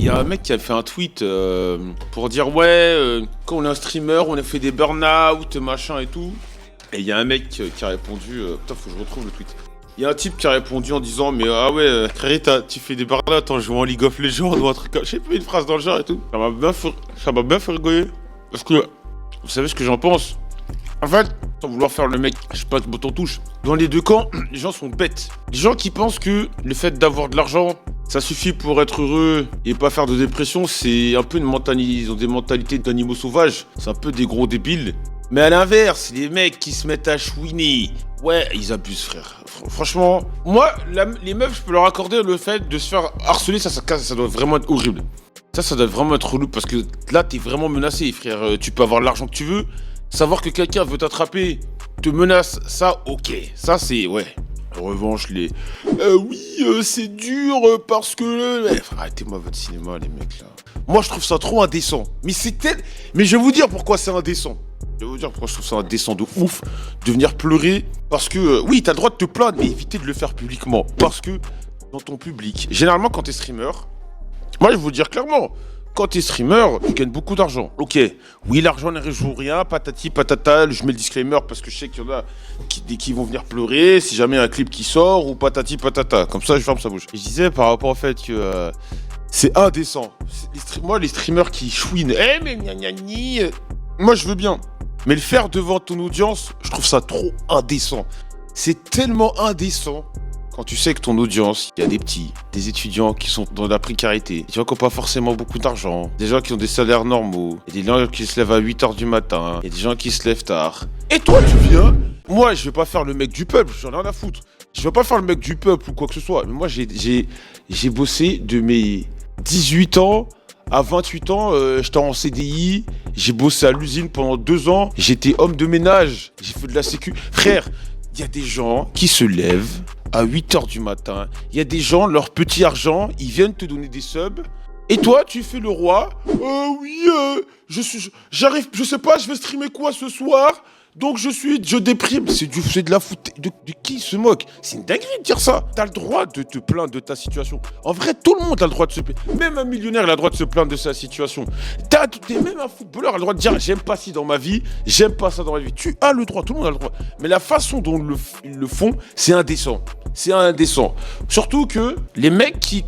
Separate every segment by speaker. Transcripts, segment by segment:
Speaker 1: y a un mec qui a fait un tweet pour dire ouais, quand on est un streamer, on a fait des burn-out, machin et tout. Et il y a un mec qui a répondu, putain faut que je retrouve le tweet. Il y a un type qui a répondu en disant mais ah ouais, frère, tu fais des burn-out en jouant League of Legends ou un truc comme... Je sais plus, une phrase dans le genre et tout. Ça m'a bien fait rigoler. Parce que, vous savez ce que j'en pense? En fait, sans vouloir faire le mec, je sais pas, bouton touche. Dans les deux camps, les gens sont bêtes. Les gens qui pensent que le fait d'avoir de l'argent, ça suffit pour être heureux et pas faire de dépression, c'est un peu une mentalité, ils ont des mentalités d'animaux sauvages. C'est un peu des gros débiles. Mais à l'inverse, les mecs qui se mettent à chouiner, ouais, ils abusent, frère. Franchement, moi, les meufs, je peux leur accorder le fait de se faire harceler, ça doit vraiment être horrible. Ça doit vraiment être relou parce que là, t'es vraiment menacé, frère. Tu peux avoir l'argent que tu veux. Savoir que quelqu'un veut t'attraper, te menace, ça, ok. Ça, c'est, ouais. En revanche, c'est dur parce que... Arrêtez-moi votre cinéma, les mecs, là. Moi, je trouve ça trop indécent. Mais je vais vous dire pourquoi c'est indécent. Je vais vous dire pourquoi je trouve ça indécent de ouf de venir pleurer. Parce que, oui, t'as le droit de te plaindre, mais évitez de le faire publiquement. Parce que, dans ton public, généralement, quand t'es streamer, moi, je vais vous le dire clairement, quand t'es streamer, tu gagnes beaucoup d'argent. Ok, oui, l'argent ne résout rien, patati patata, je mets le disclaimer parce que je sais qu'il y en a qui vont venir pleurer si jamais il y a un clip qui sort ou patati patata. Comme ça, je ferme sa bouche. Et je disais par rapport au fait que c'est indécent. Moi, les streamers qui chouinent, mais gna gna gni, moi, je veux bien. Mais le faire devant ton audience, je trouve ça trop indécent. C'est tellement indécent. Quand tu sais que ton audience, il y a des petits, des étudiants qui sont dans la précarité, des gens qui n'ont pas forcément beaucoup d'argent, des gens qui ont des salaires normaux, et des gens qui se lèvent à 8h du matin, et des gens qui se lèvent tard. Et toi, tu viens? Moi, je vais pas faire le mec du peuple, j'en ai rien à foutre. Je vais pas faire le mec du peuple ou quoi que ce soit. Mais moi, j'ai bossé de mes 18 ans à 28 ans, j'étais en CDI, j'ai bossé à l'usine pendant 2 ans, j'étais homme de ménage, j'ai fait de la sécu. Frère, il y a des gens qui se lèvent à 8h du matin. Il y a des gens, leur petit argent, ils viennent te donner des subs. Et toi, tu fais le roi. J'arrive, je sais pas, je vais streamer quoi ce soir? Donc je déprime. C'est de la foutaise. De qui se moque? C'est une dinguerie de dire ça. T'as le droit de te plaindre de ta situation. En vrai, tout le monde a le droit de se plaindre. Même un millionnaire, il a le droit de se plaindre de sa situation. Même un footballeur a le droit de dire j'aime pas ci dans ma vie, j'aime pas ça dans ma vie. Tu as le droit, tout le monde a le droit. Mais la façon dont ils le font, c'est indécent. C'est indécent. Surtout que les mecs qui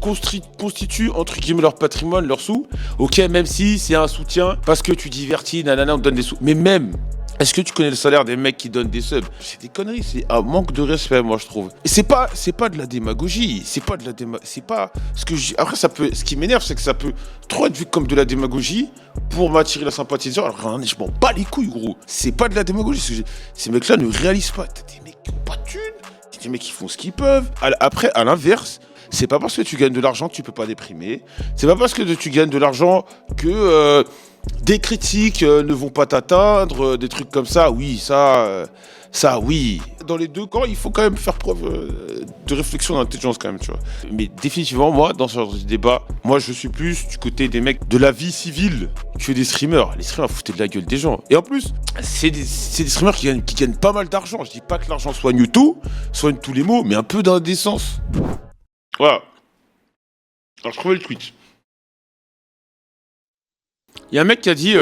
Speaker 1: constituent, entre guillemets, leur patrimoine, leurs sous, ok, même si c'est un soutien, parce que tu divertis, nanana, on te donne des sous. Mais même, est-ce que tu connais le salaire des mecs qui donnent des subs? C'est des conneries, c'est un manque de respect, moi, je trouve. Et c'est pas de la démagogie, c'est pas ce que après, ce qui m'énerve, c'est que ça peut trop être vu comme de la démagogie pour m'attirer la sympathie des gens. Alors, je m'en bats les couilles, gros. C'est pas de la démagogie, ces mecs-là ne réalisent pas. T'as des mecs qui ont pas de thunes. Des mecs qui font ce qu'ils peuvent. Après, à l'inverse, c'est pas parce que tu gagnes de l'argent que tu peux pas déprimer. C'est pas parce que tu gagnes de l'argent que des critiques ne vont pas t'atteindre, des trucs comme ça. Oui, ça, oui. Dans les deux camps, il faut quand même faire preuve de réflexion, d'intelligence quand même, tu vois. Mais définitivement, moi, dans ce genre de débat, moi, je suis plus du côté des mecs de la vie civile que des streamers. Les streamers foutaient de la gueule des gens. Et en plus, c'est des streamers qui gagnent pas mal d'argent. Je dis pas que l'argent soigne tout, soigne tous les maux, mais un peu d'indécence. Voilà. Alors, je trouvais le tweet. Il y a un mec qui a dit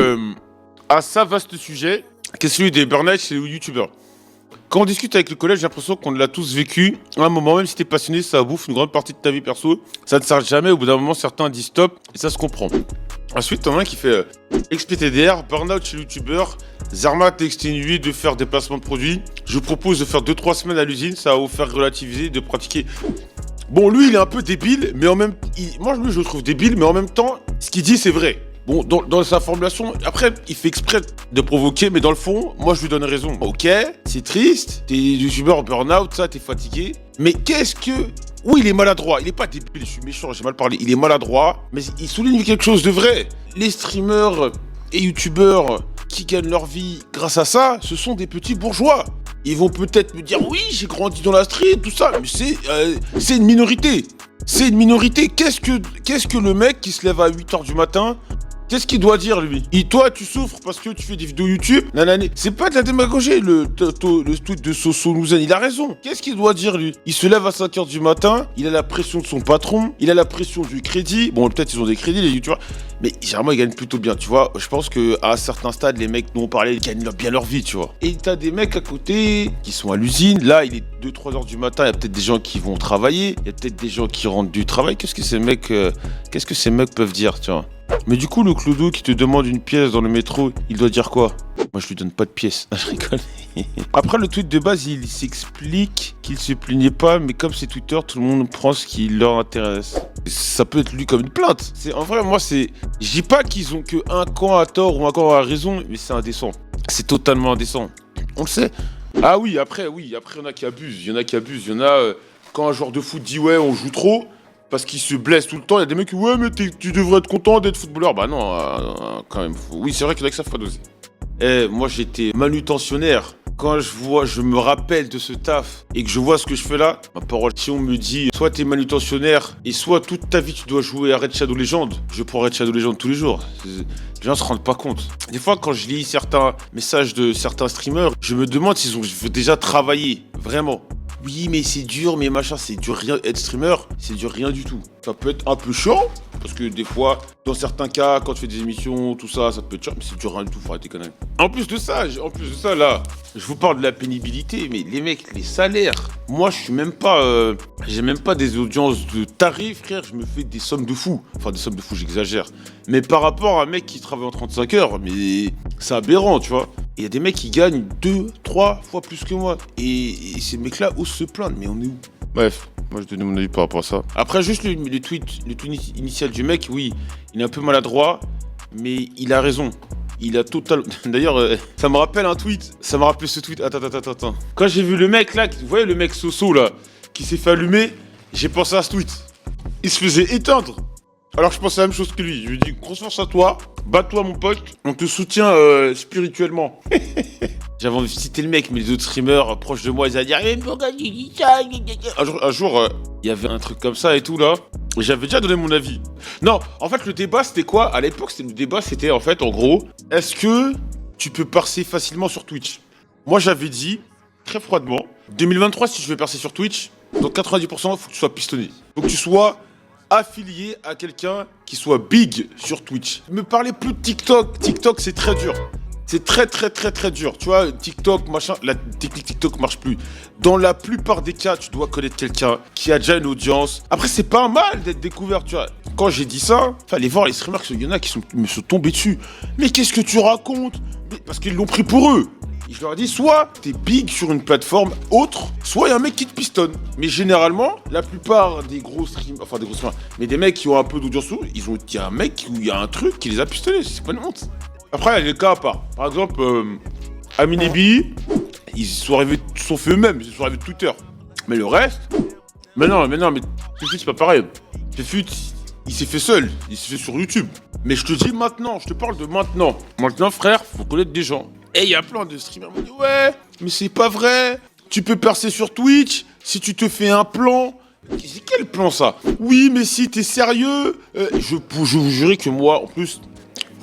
Speaker 1: à ça vaste sujet, qu'est-ce que celui des burn-out chez les youtubeurs. Quand on discute avec le collège, j'ai l'impression qu'on l'a tous vécu. À un moment, même si t'es passionné, ça bouffe une grande partie de ta vie perso. Ça ne s'arrête jamais. Au bout d'un moment, certains disent stop et ça se comprend. Ensuite, t'en as un qui fait XPTDR, burn-out chez les youtubeurs. Zermatt exténué de faire des placements de produits. Je vous propose de faire 2-3 semaines à l'usine. Ça va vous faire relativiser, de pratiquer. Bon, lui, il est un peu débile, mais en même temps, moi, lui, je le trouve débile, mais en même temps, ce qu'il dit, c'est vrai. Bon, dans sa formulation, après, il fait exprès de provoquer, mais dans le fond, moi, je lui donne raison. Ok, c'est triste, t'es youtubeur burn-out, ça, t'es fatigué. Mais qu'est-ce que... Oui, il est maladroit, il est pas débile, je suis méchant, j'ai mal parlé. Il est maladroit, mais il souligne quelque chose de vrai. Les streamers et youtubeurs qui gagnent leur vie grâce à ça, ce sont des petits bourgeois. Ils vont peut-être me dire, oui, j'ai grandi dans la street, tout ça, mais c'est une minorité. C'est une minorité. Qu'est-ce que le mec qui se lève à 8h du matin Qu'est-ce qu'il doit dire, lui? Toi, tu souffres parce que tu fais des vidéos YouTube? Nanani. C'est pas de la démagogie, le tweet de Soso Louzen. Il a raison. Qu'est-ce qu'il doit dire, lui? Il se lève à 5 h du matin, il a la pression de son patron, il a la pression du crédit. Bon, peut-être ils ont des crédits, les YouTubeurs, mais généralement, ils gagnent plutôt bien, tu vois. Je pense qu'à un certain stade, les mecs dont on parlait, ils gagnent bien leur vie, tu vois. Et t'as des mecs à côté qui sont à l'usine. Là, il est 2-3 h du matin, il y a peut-être des gens qui vont travailler, il y a peut-être des gens qui rentrent du travail. Qu'est-ce que ces mecs peuvent dire, tu vois? Mais du coup, le clodo qui te demande une pièce dans le métro, il doit dire quoi? Moi, je lui donne pas de pièce. Je rigole. Après, le tweet de base, il s'explique qu'il se plaignait pas, mais comme c'est Twitter, tout le monde prend ce qui leur intéresse. Ça peut être lu comme une plainte. En vrai, moi, je dis pas qu'ils ont que un camp à tort ou un camp à raison, mais c'est indécent. C'est totalement indécent. On le sait. Ah oui, après, il y en a qui abusent. Il y en a, quand un joueur de foot dit ouais, on joue trop, parce qu'il se blesse tout le temps, il y a des mecs qui ouais, mais tu devrais être content d'être footballeur. Bah non, quand même. Oui, c'est vrai qu'il y en a que ça faut doser. Moi, j'étais manutentionnaire. Quand je me rappelle de ce taf et que je vois ce que je fais là, ma parole, si on me dit soit t'es manutentionnaire et soit toute ta vie tu dois jouer à Raid Shadow Legends, je prends Raid Shadow Legends tous les jours. Les gens se rendent pas compte. Des fois, quand je lis certains messages de certains streamers, je me demande s'ils ont déjà travaillé, vraiment. Oui, mais c'est dur, mais machin, c'est dur rien. Être streamer, c'est dur rien du tout. Ça peut être un peu chiant, parce que des fois, dans certains cas, quand tu fais des émissions, tout ça, ça peut être chiant, mais c'est dur rien du tout, faut arrêter conneries. En plus de ça, là, je vous parle de la pénibilité, mais les mecs, les salaires, moi, je suis même pas, j'ai même pas des audiences de tarifs, frère, je me fais des sommes de fou. Enfin, des sommes de fou, j'exagère. Mais par rapport à un mec qui travaille en 35 heures, mais c'est aberrant, tu vois. Il y a des mecs qui gagnent 2-3 fois plus que moi. Et ces mecs-là osent se plaindre, mais on est où? Bref, moi je donnais mon avis par rapport à ça. Après, juste le tweet initial du mec, oui, il est un peu maladroit, mais il a raison. Il a total. D'ailleurs, ça me rappelle un tweet. Ça me rappelle ce tweet. Attends. Quand j'ai vu le mec là, vous voyez le mec Soso là, qui s'est fait allumer, j'ai pensé à ce tweet. Il se faisait éteindre. Alors je pensais à la même chose que lui. Je lui ai dit, grosse force à toi, bats-toi mon pote, on te soutient spirituellement. J'avais envie de citer le mec, mais les autres streamers proches de moi, ils allaient dire, mais pourquoi tu dis ça? Un jour, il y avait un truc comme ça et tout là. J'avais déjà donné mon avis. Non, en fait, le débat, c'était quoi? À l'époque, c'était en fait, en gros, est-ce que tu peux percer facilement sur Twitch? Moi, j'avais dit, très froidement, 2023, si je veux percer sur Twitch, donc 90%, il faut que tu sois pistonné. Faut que tu sois affilié à quelqu'un qui soit big sur Twitch. Me parlez plus de TikTok. TikTok, c'est très dur. C'est très dur. Tu vois, TikTok, machin, la technique TikTok marche plus. Dans la plupart des cas, tu dois connaître quelqu'un qui a déjà une audience. Après, c'est pas mal d'être découvert, tu vois. Quand j'ai dit ça, fallait voir les streamers, il y en a qui me sont tombés dessus. Mais qu'est-ce que tu racontes? Parce qu'ils l'ont pris pour eux. Et je leur ai dit, soit t'es big sur une plateforme autre, soit il y a un mec qui te pistonne. Mais généralement, la plupart des gros streamers, mais des mecs qui ont un peu d'audience, il y a un mec où il y a un truc qui les a pistonnés, c'est pas une honte. Après, il y a des cas à part. Par exemple, Amine et Billy, ils sont faits eux-mêmes, ils sont arrivés de Twitter. Mais le reste, mais Fefut, c'est pas pareil. Fefut, il s'est fait seul, il s'est fait sur YouTube. Mais je te dis maintenant, je te parle de maintenant. Maintenant, frère, faut connaître des gens. Et il y a plein de streamers qui me disent ouais, mais c'est pas vrai. Tu peux percer sur Twitch si tu te fais un plan. C'est quel plan ça? Oui, mais si t'es sérieux, je vous jurer que moi, en plus,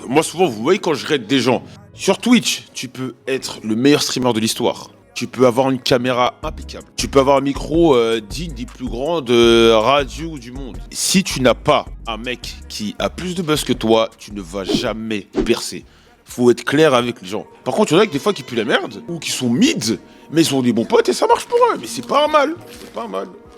Speaker 1: moi souvent, vous voyez quand je raide des gens. Sur Twitch, tu peux être le meilleur streamer de l'histoire. Tu peux avoir une caméra impeccable. Tu peux avoir un micro digne des plus grandes radios du monde. Si tu n'as pas un mec qui a plus de buzz que toi, tu ne vas jamais percer. Faut être clair avec les gens. Par contre, il y en a que des fois qui puent la merde, ou qui sont mid, mais ils ont des bons potes et ça marche pour eux. Mais c'est pas mal.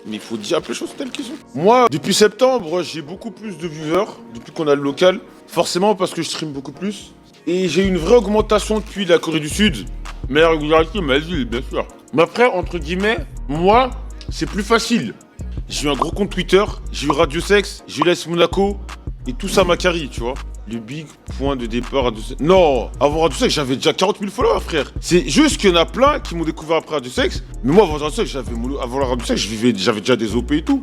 Speaker 1: Mais il faut dire les choses telles qu'elles sont. Moi, depuis septembre, j'ai beaucoup plus de viewers, depuis qu'on a le local. Forcément parce que je stream beaucoup plus. Et j'ai une vraie augmentation depuis la Corée du Sud. Mais la régularité m'a dit, bien sûr. Mais après, entre guillemets, moi, c'est plus facile. J'ai eu un gros compte Twitter, j'ai eu Radio Sex, j'ai eu l'AS Monaco, et tout ça m'a carry, tu vois. Le big point de départ Radio Sex. Non, avant Radio Sex, j'avais déjà 40 000 followers, frère. C'est juste qu'il y en a plein qui m'ont découvert après Radio Sex. Mais moi, avant Radio Sex, avant la Radio Sex, j'avais déjà des OP et tout.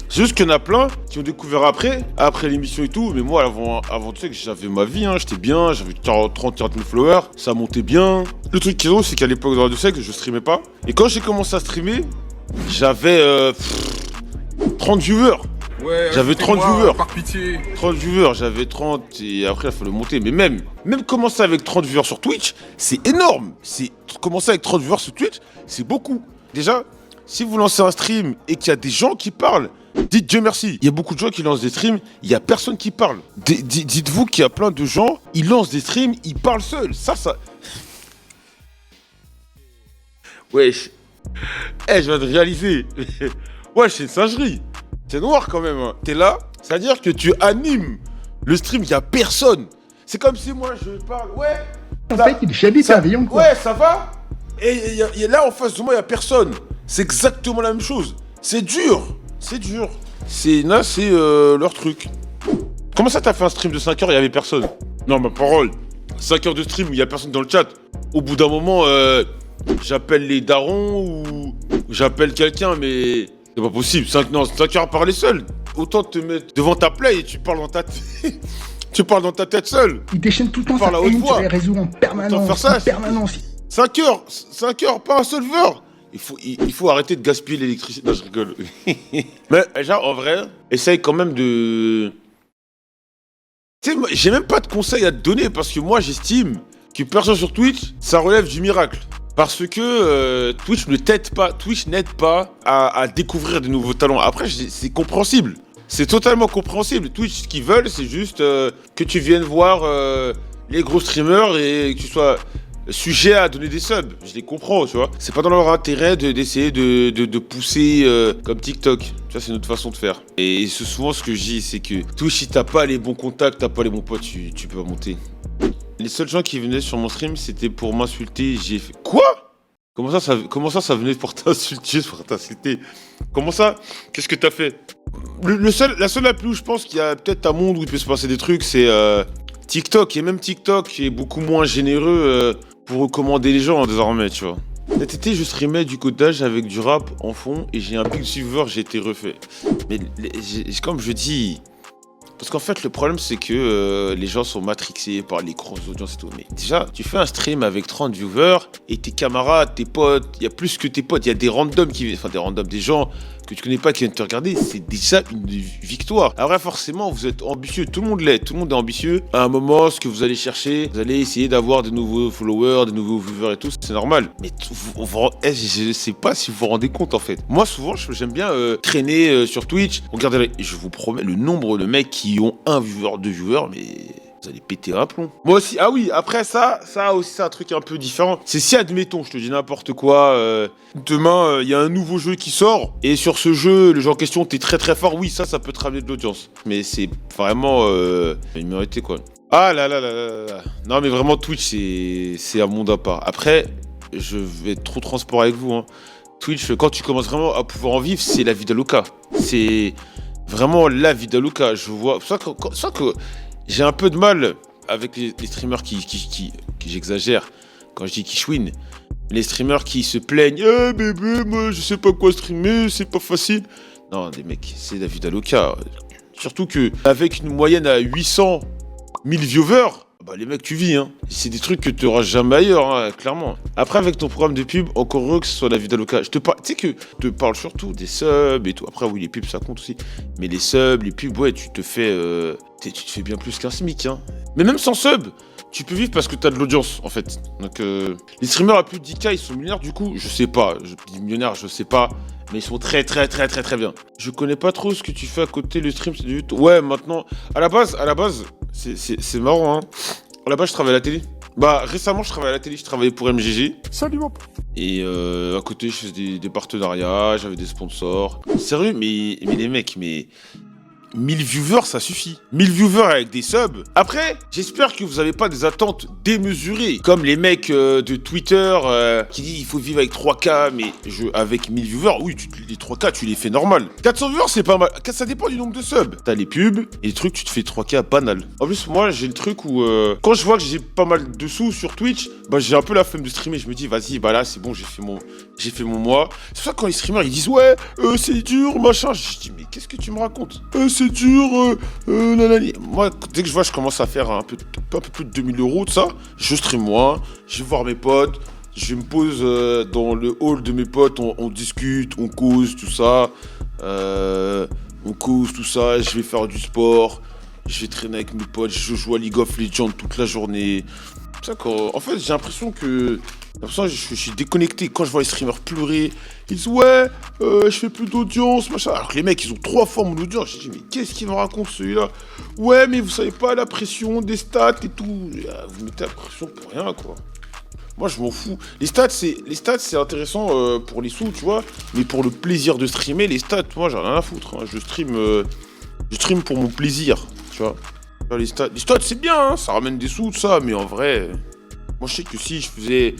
Speaker 1: C'est juste qu'il y en a plein qui ont découvert après l'émission et tout. Mais moi, avant tu sais que j'avais ma vie, hein, j'étais bien, j'avais 30 000 followers, ça montait bien. Le truc qui est drôle, c'est qu'à l'époque de Radio Sex, je streamais pas. Et quand j'ai commencé à streamer, j'avais 30 viewers.
Speaker 2: Ouais,
Speaker 1: J'avais
Speaker 2: c'est
Speaker 1: 30
Speaker 2: moi,
Speaker 1: viewers.
Speaker 2: par pitié.
Speaker 1: 30 viewers, j'avais 30 et après il fallait monter. Mais même commencer avec 30 viewers sur Twitch, c'est énorme. Commencer avec 30 viewers sur Twitch, c'est beaucoup. Déjà, si vous lancez un stream et qu'il y a des gens qui parlent, dites Dieu merci. Il y a beaucoup de gens qui lancent des streams, il n'y a personne qui parle. Dites-vous qu'il y a plein de gens, ils lancent des streams, ils parlent seuls. Ça... Wesh. Je viens de réaliser. Wesh, c'est une singerie. C'est noir quand même. Hein. T'es là, c'est-à-dire que tu animes le stream, il n'y a personne. C'est comme si moi je parle, ouais.
Speaker 3: En fait, j'habite à Avignon, quoi.
Speaker 1: Ouais, ça va. Et là, en face de moi, il n'y a personne. C'est exactement la même chose. C'est dur. C'est dur. Là, c'est leur truc. Comment ça, t'as fait un stream de 5 heures et il n'y avait personne? Non, ma parole. 5 heures de stream, il n'y a personne dans le chat. Au bout d'un moment, j'appelle les darons ou j'appelle quelqu'un, mais c'est pas possible. 5 heures à parler seul. Autant te mettre devant ta play et tu parles dans ta tête. Tu parles dans ta tête seul.
Speaker 3: Il déchaîne tout le temps
Speaker 1: Parle
Speaker 3: sa
Speaker 1: à haute
Speaker 3: haine
Speaker 1: voix.
Speaker 3: sur les réseaux en permanence.
Speaker 1: faire ça,
Speaker 3: En permanence.
Speaker 1: 5 heures, pas un seul verre. Il faut arrêter de gaspiller l'électricité. Non, je rigole. Mais genre, en vrai, essaye quand même de... Tu sais, j'ai même pas de conseils à te donner parce que moi, j'estime que personne sur Twitch, ça relève du miracle. Parce que Twitch n'aide pas à découvrir de nouveaux talents. Après, c'est compréhensible. C'est totalement compréhensible. Twitch, ce qu'ils veulent, c'est juste que tu viennes voir les gros streamers et que tu sois sujet à donner des subs. Je les comprends, tu vois. C'est pas dans leur intérêt d'essayer de pousser comme TikTok. Tu vois, c'est une autre façon de faire. Et c'est souvent ce que je dis, c'est que Twitch, si t'as pas les bons contacts, t'as pas les bons potes, tu peux pas monter. Les seuls gens qui venaient sur mon stream, c'était pour m'insulter. J'ai fait quoi? Comment ça venait pour t'insulter, pour t'insulter? Comment ça? Qu'est-ce que t'as fait? La seule appli où je pense qu'il y a peut-être un monde où il peut se passer des trucs, c'est TikTok. Et même TikTok est beaucoup moins généreux pour recommander les gens désormais, tu vois. Cet été, je streamais du codage avec du rap en fond et j'ai un big suiveur, j'ai été refait. Mais comme je dis... Parce qu'en fait, le problème, c'est que les gens sont matrixés par les grosses audiences et tout. Mais déjà, tu fais un stream avec 30 viewers et tes camarades, tes potes, il y a plus que tes potes, il y a des randoms qui viennent, enfin des randoms, des gens que tu connais pas qui viennent te regarder, c'est déjà une victoire. Après, forcément, vous êtes ambitieux, tout le monde l'est, tout le monde est ambitieux. À un moment, ce que vous allez chercher, vous allez essayer d'avoir des nouveaux followers, des nouveaux viewers et tout, c'est normal. Mais je sais pas si vous vous rendez compte en fait. Moi, souvent, j'aime bien traîner sur Twitch. Regardez, je vous promets, le nombre de mecs qui ont un viewer, deux viewers, mais vous allez péter un plomb. Moi aussi, ah oui, après ça aussi c'est un truc un peu différent. C'est si, admettons, je te dis n'importe quoi, demain, il y a un nouveau jeu qui sort, et sur ce jeu, le jeu en question, t'es très très fort, oui, ça peut te ramener de l'audience. Mais c'est vraiment une minorité, quoi. Ah là là là là là. Non, mais vraiment, Twitch, c'est un monde à part. Après, je vais être trop transparent avec vous, hein. Twitch, quand tu commences vraiment à pouvoir en vivre, c'est la vie d'Aloca. C'est vraiment la vie d'Aloca. Je vois... C'est ça que j'ai un peu de mal avec les streamers qui j'exagère quand je dis qui chouinent. Les streamers qui se plaignent. Eh bébé, moi je sais pas quoi streamer, c'est pas facile. Non, des mecs, c'est la vie d'Aloca. Surtout que avec une moyenne à 800 000 viewers, bah les mecs, tu vis, hein. C'est des trucs que tu auras jamais ailleurs, hein, clairement. Après, avec ton programme de pub, encore heureux que ce soit la vie d'Aloca. Tu sais que je te parle surtout des subs et tout. Après, oui, les pubs, ça compte aussi. Mais les subs, les pubs, ouais, tu te fais bien plus qu'un SMIC, hein. Mais même sans sub, tu peux vivre parce que t'as de l'audience, en fait. Donc, les streamers à plus de 10K, ils sont millionnaires, du coup, je sais pas. Je dis millionnaires, je sais pas. Mais ils sont très bien. Je connais pas trop ce que tu fais à côté, le stream, c'est du YouTube. Ouais, maintenant, à la base, c'est marrant, hein. À la base, je travaillais à la télé. Bah, récemment, je travaillais à la télé, je travaillais pour MGG. Salut, mon pote. Et à côté, je faisais des partenariats, j'avais des sponsors. Sérieux, mais les mecs, 1000 viewers, ça suffit. 1000 viewers avec des subs. Après, j'espère que vous n'avez pas des attentes démesurées. Comme les mecs de Twitter qui disent il faut vivre avec 3K, mais avec 1000 viewers, oui, les 3K, tu les fais normal. 400 viewers, c'est pas mal. Ça dépend du nombre de subs. T'as les pubs et les trucs, tu te fais 3K banal. En plus, moi, j'ai le truc où quand je vois que j'ai pas mal de sous sur Twitch, bah j'ai un peu la flemme de streamer. Je me dis, vas-y, bah là, c'est bon, j'ai fait mon mois. C'est ça quand les streamers, ils disent, ouais, c'est dur, machin. Je dis, mais qu'est-ce que tu me racontes? C'est dur, nanani. Moi, dès que je vois, je commence à faire un peu plus de 2000 euros de ça, je stream moins, je vais voir mes potes, je me pose dans le hall de mes potes, on discute, on cause, tout ça. On cause, tout ça, je vais faire du sport, je vais traîner avec mes potes, je joue à League of Legends toute la journée. C'est ça en fait, j'ai l'impression que je suis déconnecté. Quand je vois les streamers pleurer, ils disent ouais, je fais plus d'audience, machin. Alors que les mecs, ils ont 3 fois mon audience. Je dis mais qu'est-ce qu'il me raconte celui-là? Ouais, mais vous savez pas la pression des stats et tout. Vous mettez la pression pour rien, quoi. Moi, je m'en fous. Les stats, c'est intéressant pour les sous, tu vois. Mais pour le plaisir de streamer, les stats, moi, j'ai rien à foutre. Hein. Je stream pour mon plaisir, tu vois. Les stats, c'est bien, hein, ça ramène des sous, tout ça. Mais en vrai, moi, je sais que si je faisais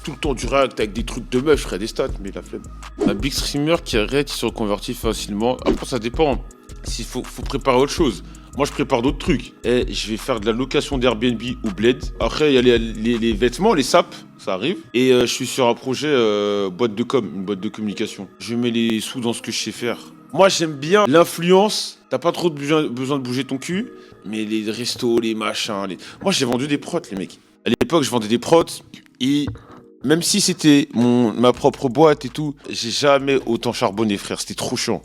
Speaker 1: tout le temps du react avec des trucs de meuf, je ferais des stats, mais la flemme. Un big streamer qui arrête, il se reconvertit facilement. Après, ça dépend. S'il faut préparer autre chose. Moi, je prépare d'autres trucs. Et je vais faire de la location d'Airbnb ou Bled. Après, il y a les vêtements, les sapes, ça arrive. Et je suis sur un projet boîte de com, une boîte de communication. Je mets les sous dans ce que je sais faire. Moi, j'aime bien l'influence. T'as pas trop besoin de bouger ton cul. Mais les restos, les machins. Moi, j'ai vendu des prots, les mecs. À l'époque, je vendais des prots. Et même si c'était ma propre boîte et tout, j'ai jamais autant charbonné, frère. C'était trop chiant.